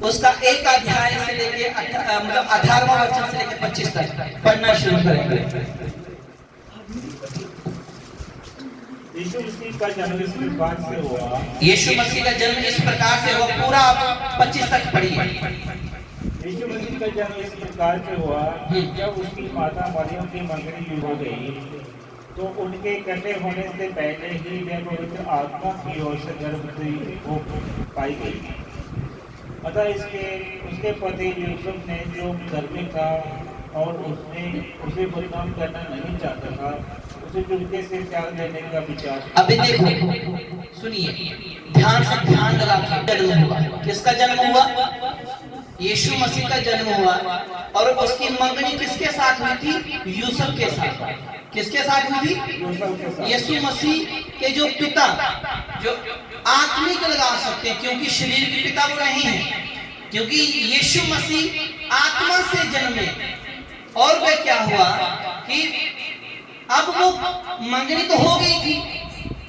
उसका एक अध्याय से लेके मतलब 18वां वचन से लेके 25 तक पढ़ना शुरू करेंगे। यीशु मसीह का जन्म इस प्रकार से हुआ। यीशु मसीह का जन्म इस प्रकार से हुआ, पूरा 25 तक पढ़िए। यीशु मसीह का जन्म इस प्रकार से हुआ, जब उसकी माता मरियम की मंगनी हो गई तो उनके इकट्ठे होने से पहले ही वह पवित्र आत्मा की ओर से गर्भवती हो पाई गई। अतः उसके पति यूसुफ ने, जो धर्मी था और उसने उसे बदनाम करना नहीं चाहता था, उसे चुपके से त्याग देने का विचार। अभी देखो, सुनिए ध्यान से, ध्यान लगा के। जन्म हुआ, किसका जन्म हुआ? यीशु मसीह का जन्म हुआ। और उसकी मंगनी किसके साथ हुई थी? यूसुफ के साथ। किसके साथ हुई थी? यीशु मसीह के जो पिता, जो आत्मिक लगा सकते हैं, क्योंकि शरीर के पिता वो नहीं है, क्योंकि यीशु मसीह आत्मा से जन्मे। और वह क्या हुआ कि अब वो मंगनी तो हो गई थी,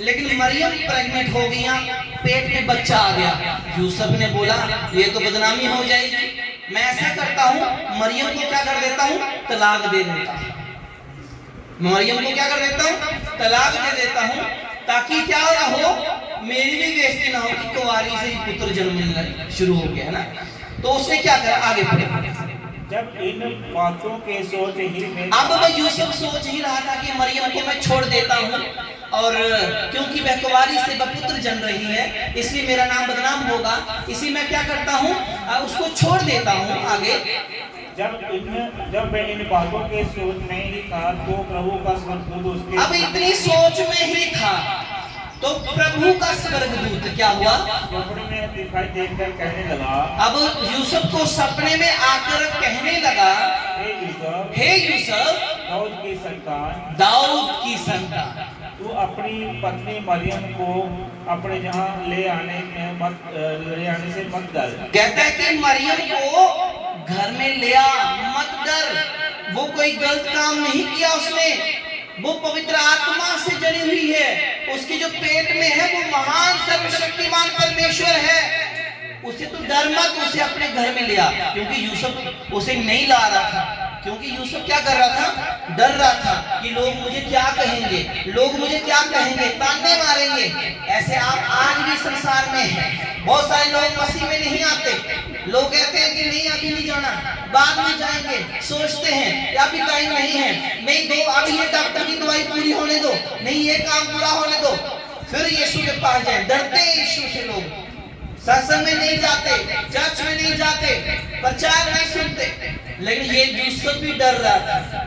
लेकिन मरियम प्रेग्नेंट हो गई, पेट में बच्चा आ गया। यूसुफ ने बोला ये तो बदनामी हो जाएगी, मैं ऐसा करता हूँ मरियम को क्या कर देता हूँ, तलाक दे देता हूँ। मरियम को क्या कर देता हूँ, तलाक दे देता हूँ, ताकि क्या हो, मेरी भी बेइज्जती ना हो कि कुंवारी से ही पुत्र जन्म शुरू हो गया है ना। तो उसने क्या करा, आगे बढ़े। जब इन बातों के सोच ही में, अब मैं यूसुफ सोच ही रहा था कि मरियम को मैं छोड़ देता हूँ, और क्योंकि वह कुंवारी से बपुत्र जन रही है, इसलिए मेरा नाम बदनाम होगा, इसी मैं क्या करता हूँ, उसको छोड़ देता हूँ। आगे, जब वह इन बातों के सोच में ही था तो प्रभु का स्वर्गदूत उसके, अब इतनी सोच में ही था तो प्रभु का स्वर्गदूत क्या हुआ, सपने में दिखाई देकर कहने लगा। अब यूसुफ को सपने में आकर कहने लगा, हे यूसुफ, दाऊद की संतान, दाऊद की संतान, तू अपनी पत्नी मरियम को अपने यहाँ ले आने से मत डर। कहता है कि मरियम को घर में ले आ, मत डर। वो कोई गलत काम नहीं किया उसने, वो पवित्र आत्मा से जड़ी हुई है, उसके जो पेट में है वो महान सर्वशक्तिमान परमेश्वर है, उसे तो डर मत, उसे अपने घर में ले आ। क्योंकि यूसुफ उसे नहीं ला रहा था, क्योंकि यूसुफ क्या कर रहा था, डर रहा था कि लोग मुझे क्या कहेंगे, लोग मुझे क्या कहेंगे, ताने मारेंगे। ऐसे आप आज भी संसार में हैं, बहुत सारे लोग मसीह में नहीं आते, लोग कहते हैं कि नहीं अभी नहीं जाना, बाद में जाएंगे, सोचते हैं अभी टाइम नहीं है, नहीं दो अभी ये डॉक्टर की दवाई पूरी होने दो, नहीं ये काम पूरा होने दो, फिर यीशु के पास जाए। डरते हैं यीशु से लोग, सत्संग में नहीं जाते, चर्च में नहीं जाते, प्रचार नहीं सुनते। लेकिन ये यूसुफ भी डर रहा था,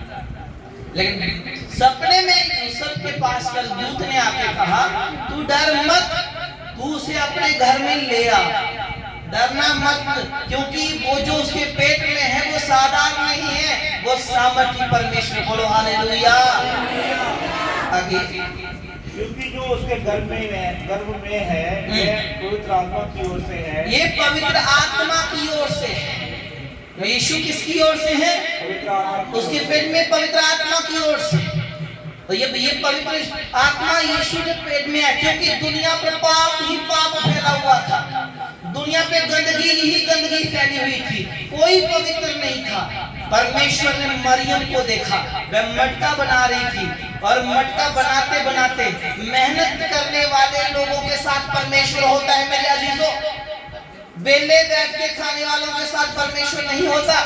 लेकिन सपने में यूसुफ के पास स्वर्गदूत ने आके कहा, तू डर मत, तू उसे अपने घर में ले आ, डरना मत, क्योंकि वो जो उसके पेट में है वो साधारण नहीं है, वो सामर्थी परमेश्वर। बोलो हालेलुया। आगे, क्योंकि जो उसके गर्भ में है यह पवित्र आत्मा की ओर से है। ये पवित्र आत्मा की ओर से है। यीशु किसकी ओर से है? उसके पेट में पवित्र आत्मा की ओर से। तो ये पवित्र आत्मा यीशु के पेट में है, क्योंकि दुनिया पर पाप ही पाप फैला हुआ था, दुनिया पे गंदगी ही गंदगी फैली हुई थी, कोई पवित्र नहीं था। परमेश्वर ने मरियम को देखा, वह मटका बना रही थी, और मटका बनाते बनाते मेहनत करने वाले लोगों के साथ परमेश्वर होता है मेरे अजीजों। बेले बैठ के खाने वालों के साथ परमेश्वर नहीं होता,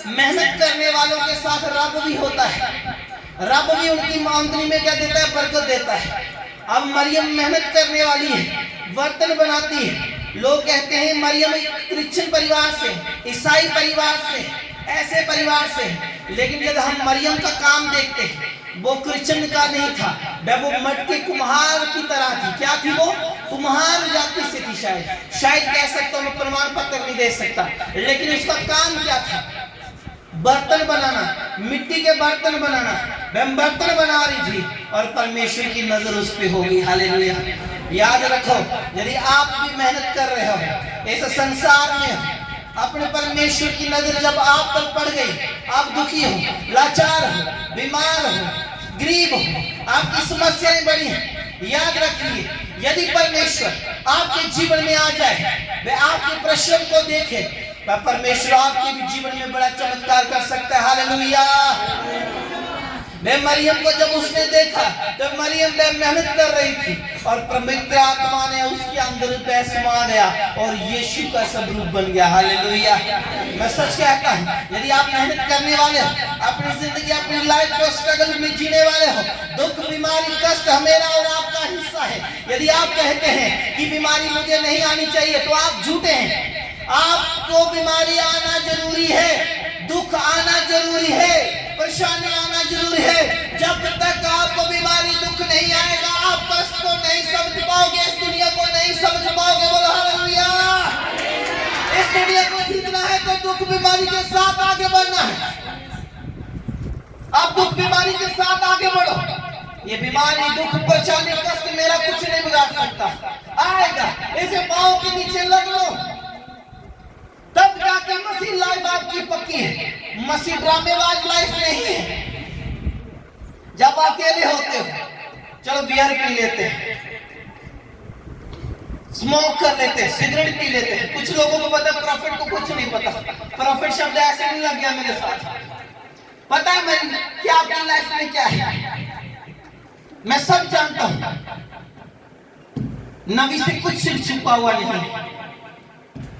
मेहनत करने वालों के साथ रब भी होता है। रब भी उनकी आमदनी में क्या देता है, बरकत देता है। अब मरियम मेहनत करने वाली है, बर्तन बनाती है। लोग कहते हैं मरियम क्रिश्चियन परिवार से, ईसाई परिवार से, ऐसे परिवार से, लेकिन जब हम मरियम का काम देखते हैं, वो क्रिश्चियन का नहीं था, वो मटके कुम्हार की तरह थी। क्या थी वो? कुम्हार जाति से थी, शायद कह सकता हूँ, मैं प्रमाण पत्र नहीं दे सकता, लेकिन उसका काम क्या था? बर्तन बनाना, मिट्टी के बर्तन बनाना। वह बर्तन बना रही थी और परमेश्वर की नजर उस पे होगी। हालेलुया। याद रखो, यदि आप भी मेहनत कर रहे हो इस संसार में, अपने परमेश्वर की नजर जब आप पर पड़ गई, आप दुखी हो, लाचार हो, बीमार हो, गरीब हो, आपकी समस्याएं बड़ी हैं, याद रखिए, यदि परमेश्वर आपके जीवन में आ जाए, वह आपके प्रश्न को देखे, वह परमेश्वर आपके भी जीवन में बड़ा चमत्कार कर सकता है। हालेलुया। मरियम को जब उसने देखा, तब मरियम मेहनत कर रही थी और पवित्र आत्मा ने उसके अंदर समा गया और यीशु का स्वरूप बन गया। हालेलुया। मैं सच कहता हूँ, यदि आप मेहनत करने वाले हो, अपनी जिंदगी अपनी लाइफ को स्ट्रगल में जीने वाले हो, दुख बीमारी कष्ट मेरा और आपका हिस्सा है। यदि आप कहते हैं कि बीमारी मुझे नहीं आनी चाहिए, तो आप झूठे हैं। आपको बीमारी आना जरूरी है, दुख आना जरूरी है, परेशानी आना जरूरी है। जब तक आपको बीमारी दुख नहीं आएगा, आप कष्ट को नहीं समझ पाओगे, इस दुनिया को नहीं समझ पाओगे। बोलो हालेलुया। इस दुनिया को जीतना है तो दुख बीमारी के साथ आगे बढ़ना है। आप दुख बीमारी के साथ आगे बढ़ो। ये बीमारी दुख परेशानी कष्ट मेरा कुछ नहीं बिगाड़ सकता, आएगा। इसे पाँव के नीचे लग लो, तब जाकर मसीह लाइफ आपकी पक्की है। मसीह ड्रामेबाज लाइफ नहीं है। जब अकेले होते हो, चलो बियर पी लेते हैं, स्मोक कर लेते हैं, सिगरेट पी लेते हैं। कुछ लोगों को पता, प्रॉफिट को कुछ नहीं पता। प्रॉफिट शब्द ऐसे नहीं लग गया मेरे साथ। पता है मैं क्या आपकी लाइफ में क्या है, मैं सब जानता हूं। नबी से कुछ छुपा हुआ नहीं।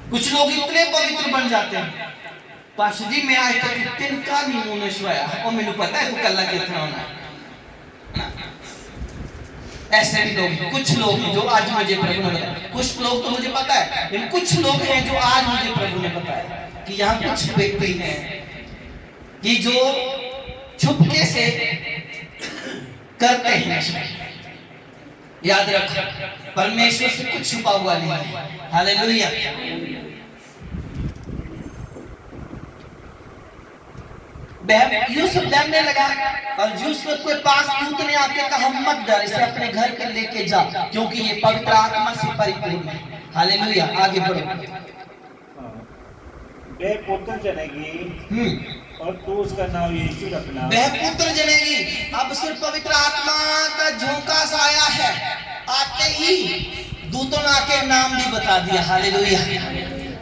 कुछ लोग इतने पवित्र बन जाते हैं, पाश जी मैं आज तक तिनका नहीं मुंह में छुआया और मैंने पता है तू कल्ला कितना होना। ऐसे भी लोग, कुछ लोग जो आज मुझे प्रभु ने बताया, कुछ लोग तो मुझे पता है, लेकिन कुछ लोग हैं जो आज मुझे प्रभु ने बताया कि यहाँ कुछ व्यक्ति हैं कि जो छुपके से करते हैं। याद रख, परमेश्वर से कुछ छुपा हुआ नहीं है। हालेलुया। यूसुफ डरने लगा और यूसुफ के पास दूत ने आके कहा मत डर, इसे अपने घर के लेके जा, क्योंकि ये पवित्र आत्मा से परिपूर्ण है। हालेलुया। आगे बढ़ो। वह पुत्र जनेगी और तू उसका नाम यीशु रखना। वह पुत्र जनेगी। अब सिर्फ पवित्र आत्मा का झोंका सा आया है, आते ही दूतों ने आके नाम भी बता दिया। हालेलुया।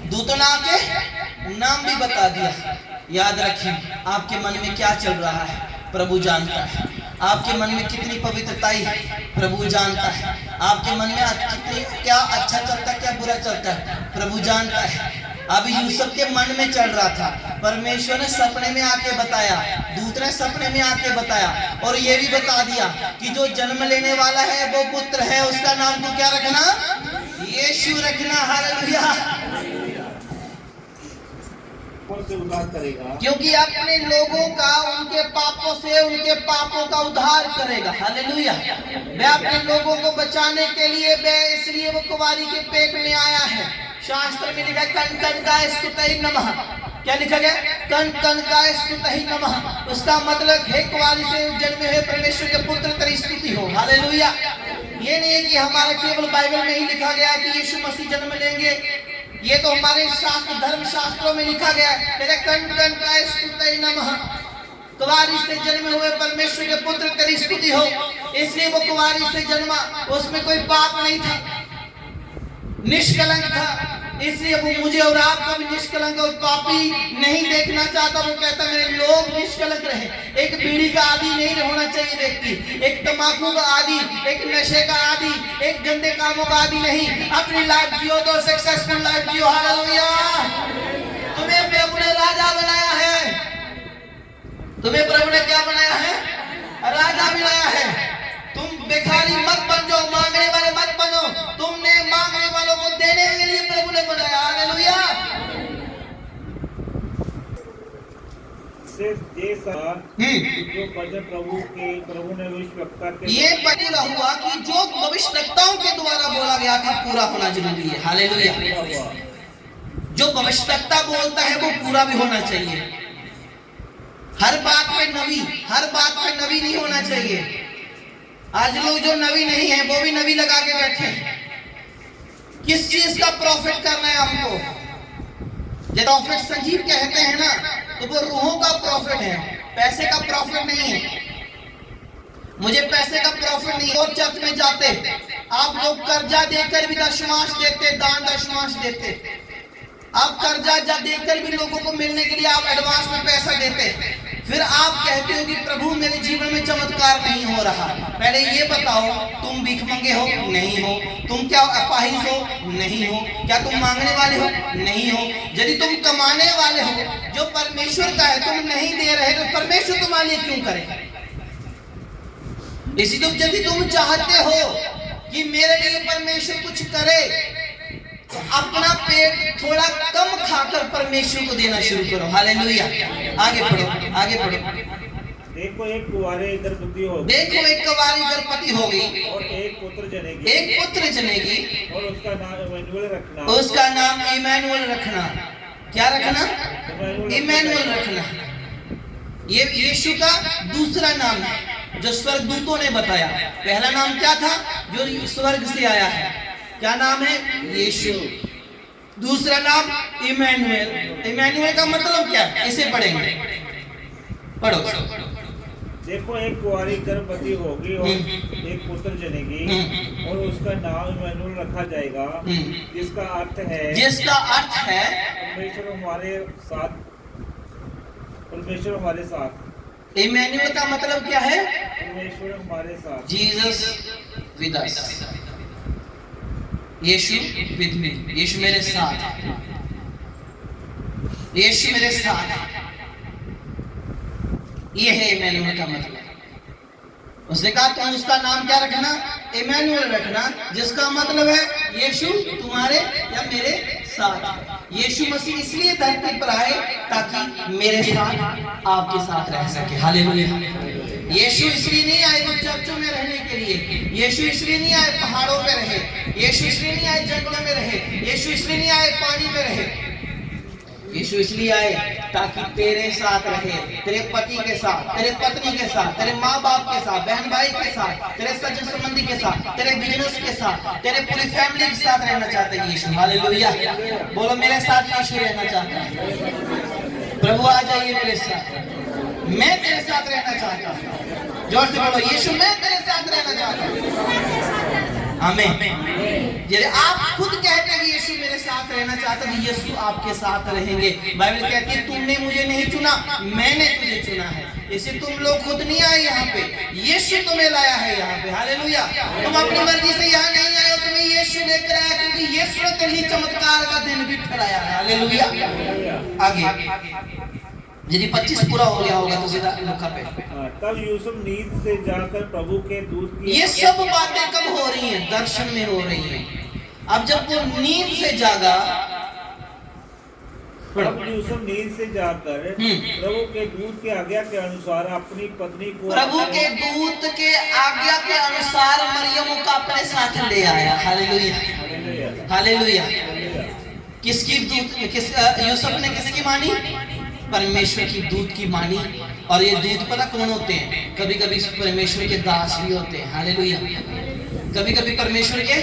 दूतों ने आके नाम भी बता दिया। याद रखिए, आपके मन में क्या चल रहा है प्रभु जानता है। आपके मन में कितनी पवित्रता है प्रभु जानता है। आपके मन में कितनी क्या अच्छा चलता है क्या बुरा चलता है प्रभु जानता है। अभी यूसुफ के मन में चल रहा था, परमेश्वर ने सपने में आके बताया, दूत ने सपने में आके बताया और ये भी बता दिया कि जो जन्म लेने वाला है वो पुत्र है, उसका नाम तो क्या रखना, यीशु रखना। हालेलुया। से उद्धार करेगा, क्योंकि अपने लोगों का उनके पापों से उनके पापों का उद्धार करेगा। हालेलुया। वह अपने लोगों को बचाने के लिए वह इसलिए वो कुंवारी के पेट में आया है। शास्त्र में लिखा है कण कण का स्तुति नमः। क्या लिखा गया? कण कण का स्तुति नमः। उसका मतलब है कुंवारी से जन्मे हुए परमेश्वर के पुत्र तेरी स्तुति हो। हालेलुया। ये नहीं है कि हमारा केवल बाइबल में ही लिखा गया कि यीशु मसीह जन्म लेंगे, ये तो हमारे शास्त्र धर्म शास्त्रों में लिखा गया है। कण कण का स्तुति नमः। कुंवारी से जन्मे हुए परमेश्वर के पुत्र तेरी स्तुति हो। इसलिए वो कुंवारी से जन्मा, उसमें कोई पाप नहीं था, निष्कलंक था। इसलिए वो मुझे और आपको भी निष्कलंक और पापी नहीं देखना चाहता। वो कहता मेरे लोग निष्कलंक रहे। एक बीड़ी का आदी नहीं होना चाहिए व्यक्ति, एक तंबाकू का आदी, एक नशे का आदी, एक गंदे कामों का आदी नहीं। अपनी लाइफ जियो तो सक्सेसफुल लाइफ जियो। हालेलुया। तुम्हें प्रभु ने राजा बनाया है। तुम्हें प्रभु ने क्या बनाया है? राजा बनाया है। तुम भिखारी मत बन जाओ, मांगने वाले मत बनो। तुमने मांगने वालों को देने के लिए प्रभु ने बनाया। हालेलुया। सिर्फ ये जो वचन प्रभु ने भविष्यवक्ता के ये पूरा हुआ कि जो भविष्यवक्ताओं के द्वारा बोला गया था पूरा होना जरूरी है। हालेलुया। जो भविष्यवक्ता बोलता है वो पूरा भी होना चाहिए। हर बात में नबी नहीं होना चाहिए। आज लोग जो नबी नहीं है वो भी नबी लगा के बैठे हैं। किस चीज का प्रॉफिट करना है हमको? जब प्रॉफिट संजीव कहते हैं ना, तो वो रूहों का प्रॉफिट है, पैसे का प्रॉफिट नहीं है। मुझे पैसे का प्रॉफिट नहीं। और चर्च में जाते आप लोग कर्जा देकर भी दशमांश देते, दान दशमांश देते। आप कर्जा देकर भी लोगों को मिलने के लिए आप एडवांस में पैसा देते। फिर आप कहते हो कि प्रभु मेरे जीवन में चमत्कार नहीं हो रहा। पहले ये बताओ, तुम भीख मंगे हो? नहीं हो। तुम क्या अपाहिज हो? नहीं हो। क्या तुम मांगने वाले हो? नहीं हो। यदि तुम कमाने वाले हो, जो परमेश्वर का है, तुम नहीं दे रहे तो परमेश्वर तुम्हारे लिए क्यों करे? इसी तो यदि तुम चाहते हो कि मेरे लिए परमेश्वर कुछ करे, तो अपना पेट थोड़ा कम खाकर परमेश्वर को देना शुरू करो। हालेलुया। आगे पढ़ो, आगे पढ़ो। देखो एक कुंवारी गर्भवती होगी। देखो एक कुंवारी गर्भवती होगी और एक पुत्र जनेगी। एक पुत्र जनेगी और उसका नाम इम्मानुएल रखना। उसका नाम इम्मानुएल रखना। क्या रखना? इम्मानुएल रखना। ये यीशु का दूसरा नाम है जो स्वर्गदूतों ने बताया। पहला नाम क्या था? जो स्वर्ग से आया है। क्या नाम है? यीशु। दूसरा नाम इम्मानुएल। इम्मानुएल का मतलब क्या है? इसे पढ़ेंगे, पढ़ो। देखो एक कुंवारी गर्भवती होगी और एक पुत्र जनेगी और उसका नाम इम्मानुएल रखा जाएगा, जिसका अर्थ है परमेश्वर हमारे साथ। परमेश्वर हमारे साथ। इम्मानुएल का मतलब क्या है? परमेश्वर हमारे साथ। Jesus with us. यीशु विद मी। यीशु मेरे साथ। यीशु मेरे साथ। ये है इम्मानुएल का मतलब। उसने कहा तुम उसका नाम क्या रखना? इम्मानुएल रखना, जिसका मतलब है यीशु तुम्हारे या मेरे साथ। यीशु मसीह इसलिए धरती पर आए ताकि मेरे साथ, आपके साथ रह सके। हालेलुया। यीशु इसलिए नहीं आए वो चर्चों में रहने के लिए। यीशु इसलिए नहीं आए पहाड़ों पे रहे। यीशु इसलिए नहीं आए जंगल में रहे। यीशु इसलिए नहीं आए पानी में रहे। यीशु इसलिए आए ताकि तेरे साथ रहे, तेरे पति के साथ, तेरे पत्नी के साथ, तेरे माँ बाप के साथ, बहन भाई के साथ, तेरे सज्जन संबंधी के साथ, तेरे बिजनेस के साथ, तेरे पूरी फैमिली के साथ रहना चाहता है यीशु। हालेलुया। बोलो मेरे साथ यीशु रहना चाहता है। प्रभु आ जाइए मेरे साथ, मैं तेरे साथ रहना चाहता हूँ। जोर से बोलो, यीशु मैं तेरे साथ रहना चाहता हूँ। आमीन। यदि आप खुद कहते हैं यीशु मेरे साथ रहना चाहता है, यीशु आपके साथ रहेंगे। बाइबल कहती है तुमने मुझे नहीं चुना, मैंने तुझे चुना है। इसे तुम लोग खुद नहीं आए यहाँ पे, यीशु तुम्हें लाया है यहाँ पे। हालेलुया। तुम अपनी मर्जी से यहाँ नहीं आए हो, तुम्हें यीशु लेकर आया, क्योंकि यीशु ने तेरे लिए चमत्कार का दिन भी ठहराया है। हालेलुया। आगे यदि 25 पूरा हो गया होगा तो सीधा लुका पे। तब यूसुफ नींद से जाकर प्रभु के दूत की। ये सब बातें कब हो रही हैं? दर्शन में हो रही हैं। अब जब वो नींद से जागा, तब यूसुफ नींद से जाकर प्रभु के दूत के आज्ञा के अनुसार अपनी पत्नी को, प्रभु के दूत के आज्ञा के अनुसार मरियम को अपने साथ ले आया। हालेलुया। हालेलुया। किसकी दूत? यूसुफ ने किसकी मानी? परमेश्वर की दूत की मानी। और ये दूत पता कौन होते हैं? कभी कभी परमेश्वर के दास भी होते हैं। हालेलुया। कभी कभी परमेश्वर के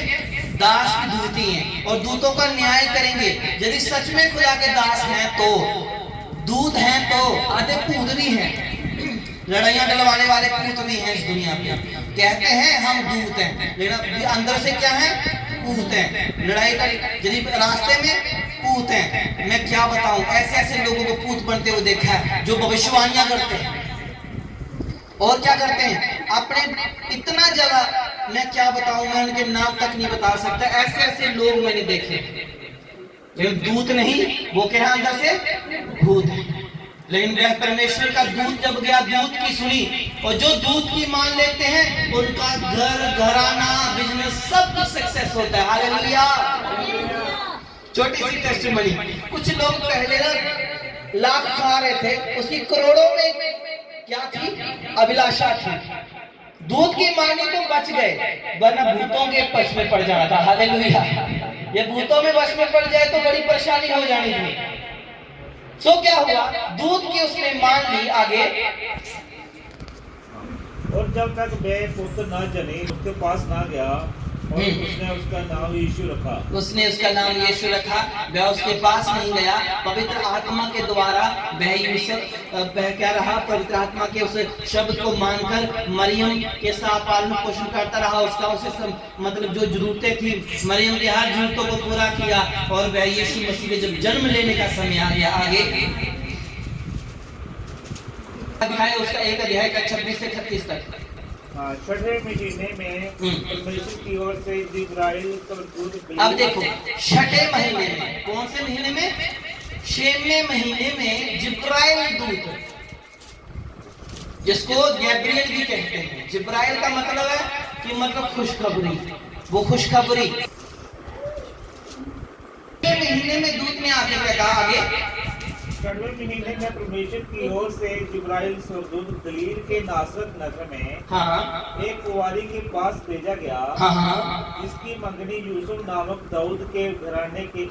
दास भी दूत ही हैं और दूतों का न्याय करेंगे। यदि सच में खुदा के दास हैं तो, दूत हैं तो आधे पूत भी हैं, लड़ाइयां डलवाने वाले पूत भी हैं इस दुनिया में। कहते हैं हम दूत हैं, लेकिन अंदर से क्या है? पूत हैं। लड़ाई का यदि रास्ते में पूत हैं। मैं क्या बताऊं, ऐसे ऐसे लोगों को पूत बनते हुए देखा है जो भविष्यवाणियां करते हैं। और क्या करते हैं? अपने इतना जगह मैं क्या बताऊं, मैं उनके नाम तक नहीं बता सकता। ऐसे ऐसे लोग मैंने देखे, लेकिन दूत नहीं, वो क्या है? अंदर से भूत है। लेकिन वह परमेश्वर का दूत जब गया, दूत की सुनी, और जो दूत की मान लेते हैं उनका घर, घराना, बिजनेस सब कुछ सक्सेस होता है। हालेलुया। छोटी सी टेस्टिमनी। कुछ लोग पहले ना लाख खा रहे थे, उसकी करोड़ों में क्या थी? अभिलाषा थी। दूध की मानी तो बच गए, वरना भूतों के वश में पड़ जाना था। हालेलुया। ये भूतों में वश में पड़ जाए तो बड़ी परेशानी हो जानी थी। सो क्या हुआ? दूध की उसने मान ली। आगे, और जब तक वह पुत्र न जने उसके पास ना गया, और उसने उसका नाम यीशु रखा। उसने उसका नाम यीशु रखा। वह उसके पास नहीं गया, पवित्र आत्मा के द्वारा वह यूसुफ वह क्या रहा, पवित्र आत्मा के उस शब्द को मानकर मरियम के साथ पालन पोषण करता रहा। उसका उसे मतलब जो जरूरतें थी, मरियम की हर जरूरतों को पूरा किया। और वह यीशु मसीह के जब जन्म लेने का समय आ गया, आगे अध्याय उसका 1 अध्याय का 26 से 36 तक। छठे महीने में परमेश्वर की ओर से जिब्राइल स्वर्गदूत। अब देखो, छठे महीने में, कौन से महीने में? 6वें महीने में जिब्राइल दूत, जिसको गैब्रियल भी कहते हैं। जिब्राइल का मतलब है कि मतलब खुशखबरी, वो खुशखबरी। महीने में दूत ने आके क्या कहा? आगे छठवें महीने में परमेश्वर की ओर से जिब्राइल स्वर्गदूत गलील के नासरत नगर में एक कुंवारी के पास भेजा गया, जिसकी मंगनी यूसुफ नामक दाऊद के घराने के।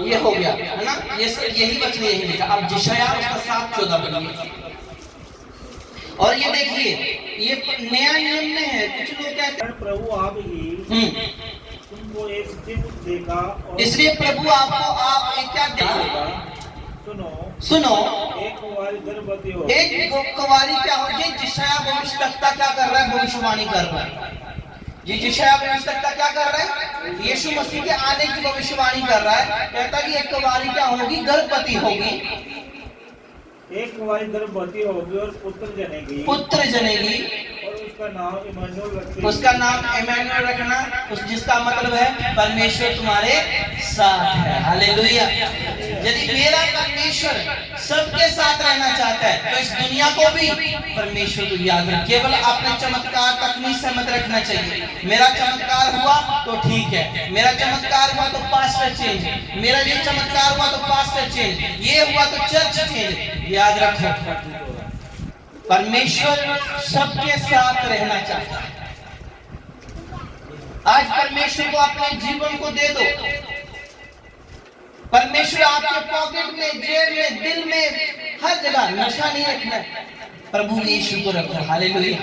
ये हो गया है ना, ये यही वचन यही लिखा। अब जिशाया उसका 7:14 पढ़िए। और ये देखिए, ये नया नियम में है। कुछ लोग कहते हैं प्रभु आप ही तुमको एक चिन्ह देगा, इसलिए प्रभु आपको आप एक क्या देगा? सुनो, एक कुंवारी गर्भवती हो। एक कुंवारी क्या होगी? जिशाया भविष्यवक्ता क्या कर रहा है? भविष्यवाणी कर रहा है। ये जिशाया भविष्यवक्ता क्या कर रहा है? यीशु मसीह के आने की भविष्यवाणी कर रहा है। कहता है कि एक कुंवारी क्या होगी? गर्भवती होगी। एक कुंवारी गर्भवती होगी और पुत्र जनेगी। पुत्र जनेगी और उसका नाम इमानुएल रखेगी। उसका नाम इमानुएल रखना, जिसका मतलब है परमेश्वर तुम्हारे साथ है। हालेलुया। यदि मेरा परमेश्वर सबके साथ रहना चाहता है तो इस दुनिया को भी परमेश्वर को याद रख। केवल अपने चमत्कार तक नहीं सहमत रखना चाहिए। मेरा चमत्कार हुआ तो ठीक है, मेरा चमत्कार हुआ तो पास्टर चेंज, मेरा ये चमत्कार हुआ तो पास्टर चेंज, ये हुआ तो चर्च चेंज। याद रखो, परमेश्वर सबके साथ रहना चाहता है। आज परमेश्वर को अपने जीवन को दे दो। परमेश्वर आपके पॉकेट में, जेब में, दिल में, हर जगह नशा नहीं रखना है, प्रभु यीशु को रखो। हालेलुया।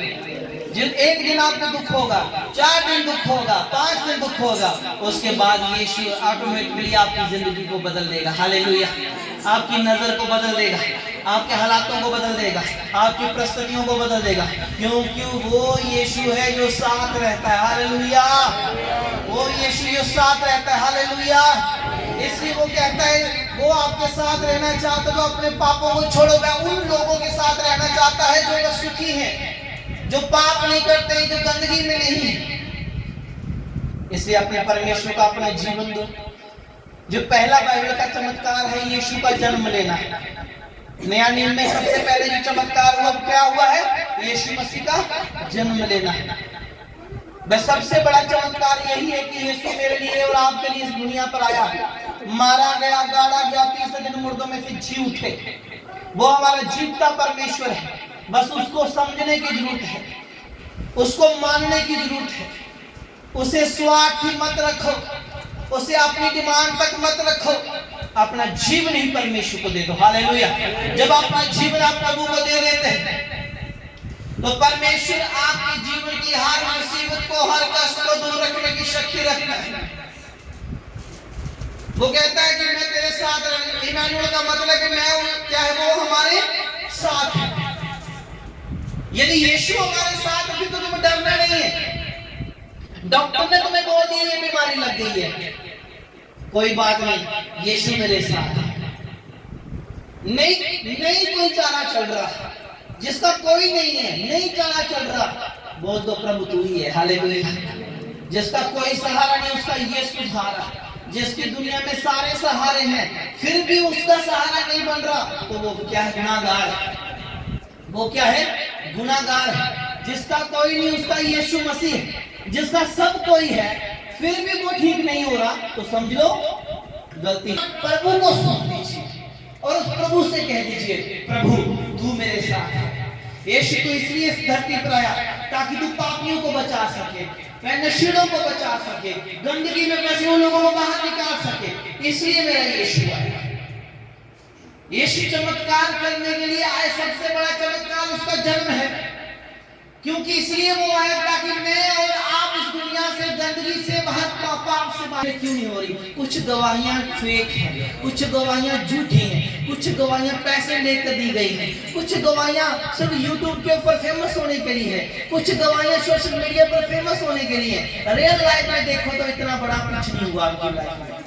जिन एक दिन आपको दुख होगा, 4 दिन दुख होगा, 5 दिन दुख होगा, उसके बाद यीशु ऑटोमेटिकली आपकी जिंदगी को बदल देगा। हालेलुया। आपकी नजर को बदल देगा, आपके हालातों को बदल देगा, आपकी परिस्थितियों को बदल देगा, क्योंकि वो यीशु है जो साथ रहता है। हालेलुया। वो यीशु जो साथ रहता है। हालेलुया। इसलिए वो कहता है, वो आपके साथ रहना चाहता है तो अपने पापों को छोड़ो। वह उन लोगों के साथ रहना चाहता है जो सुखी हैं, जो पाप नहीं करते, जो गंदगी में नहीं है। इसलिए अपने परमेश्वर का अपना जीवन दो। जो पहला बाइबल का चमत्कार है यीशु का जन्म लेना। नया नियम में सबसे पहले जो चमत्कार हुआ क्या हुआ है? यीशु मसीह का जन्म लेना। वह सबसे बड़ा चमत्कार यही है कि यीशु मेरे लिए और आपके लिए इस दुनिया पर आया, मारा गया, गाड़ा गया, 3 दिन मुर्दों में से जी उठे। वो हमारा जीवता परमेश्वर है। बस उसको समझने की जरूरत है, उसको मानने की जरूरत है। उसे स्वार्थी मत रखो, उसे अपनी डिमांड तक मत रखो। अपना जीवन ही परमेश्वर को दे दो। हालेलुया। जब अपना जीवन आप प्रभु को दे देते हैं तो परमेश्वर आपके जीवन की हर मुसीबत को, हर कष्ट को दूर रखने की शक्ति रखता है। वो कहता है कि मैं तेरे साथ रहूंगा। इमानुएल का मतलब कि मैं क्या है? वो हमारे साथ है। यदि यीशु हमारे साथ है तो तुम्हें डरना नहीं है। डॉक्टर ने तुम्हें बोल दिया ये बीमारी लग गई है, कोई बात नहीं, यीशु मेरे साथ है। नहीं कोई चारा चल रहा, जिसका कोई नहीं है, नहीं चारा चल रहा, बोल दो प्रभु तू ही है। हालेलुया। जिसका कोई सहारा नहीं, उसका यीशु सहारा। जिसकी दुनिया में सारे सहारे हैं फिर भी उसका सहारा नहीं बन रहा, तो वो क्या है? गुनाहगार है। वो क्या है? गुनाहगार है। जिसका कोई नहीं, उसका यीशु मसीह है। जिसका सब कोई है फिर भी वो ठीक नहीं हो रहा, तो समझ लो गलती। प्रभु को सौंप दीजिए और उस प्रभु से कह दीजिए, प्रभु तू मेरे साथ है। यीशु तो इसलिए इस धरती पर आया ताकि तू पापियों को बचा सके, नशेड़ों को बचा सके, गंदगी में फंसे हुए लोगों को बाहर निकाल सके। इसलिए मेरा यीशु आया। यीशु चमत्कार करने के लिए आए। सबसे बड़ा चमत्कार उसका जन्म है, क्योंकि इसलिए वो आया ताकि मैं और आप इस दुनिया से, गंदगी से, पाप से बाहर क्यों नहीं हो रही? कुछ गवाहियां फेक हैं, कुछ गवाहियां झूठी हैं, कुछ गवाहियां पैसे लेकर दी गई हैं, कुछ गवाहियां सिर्फ यूट्यूब के ऊपर फेमस होने के लिए है, कुछ गवाहियां सोशल मीडिया पर फेमस होने के लिए है। रियल लाइफ में देखो तो इतना बड़ा कुछ नहीं हुआ आपकी लाइफ में।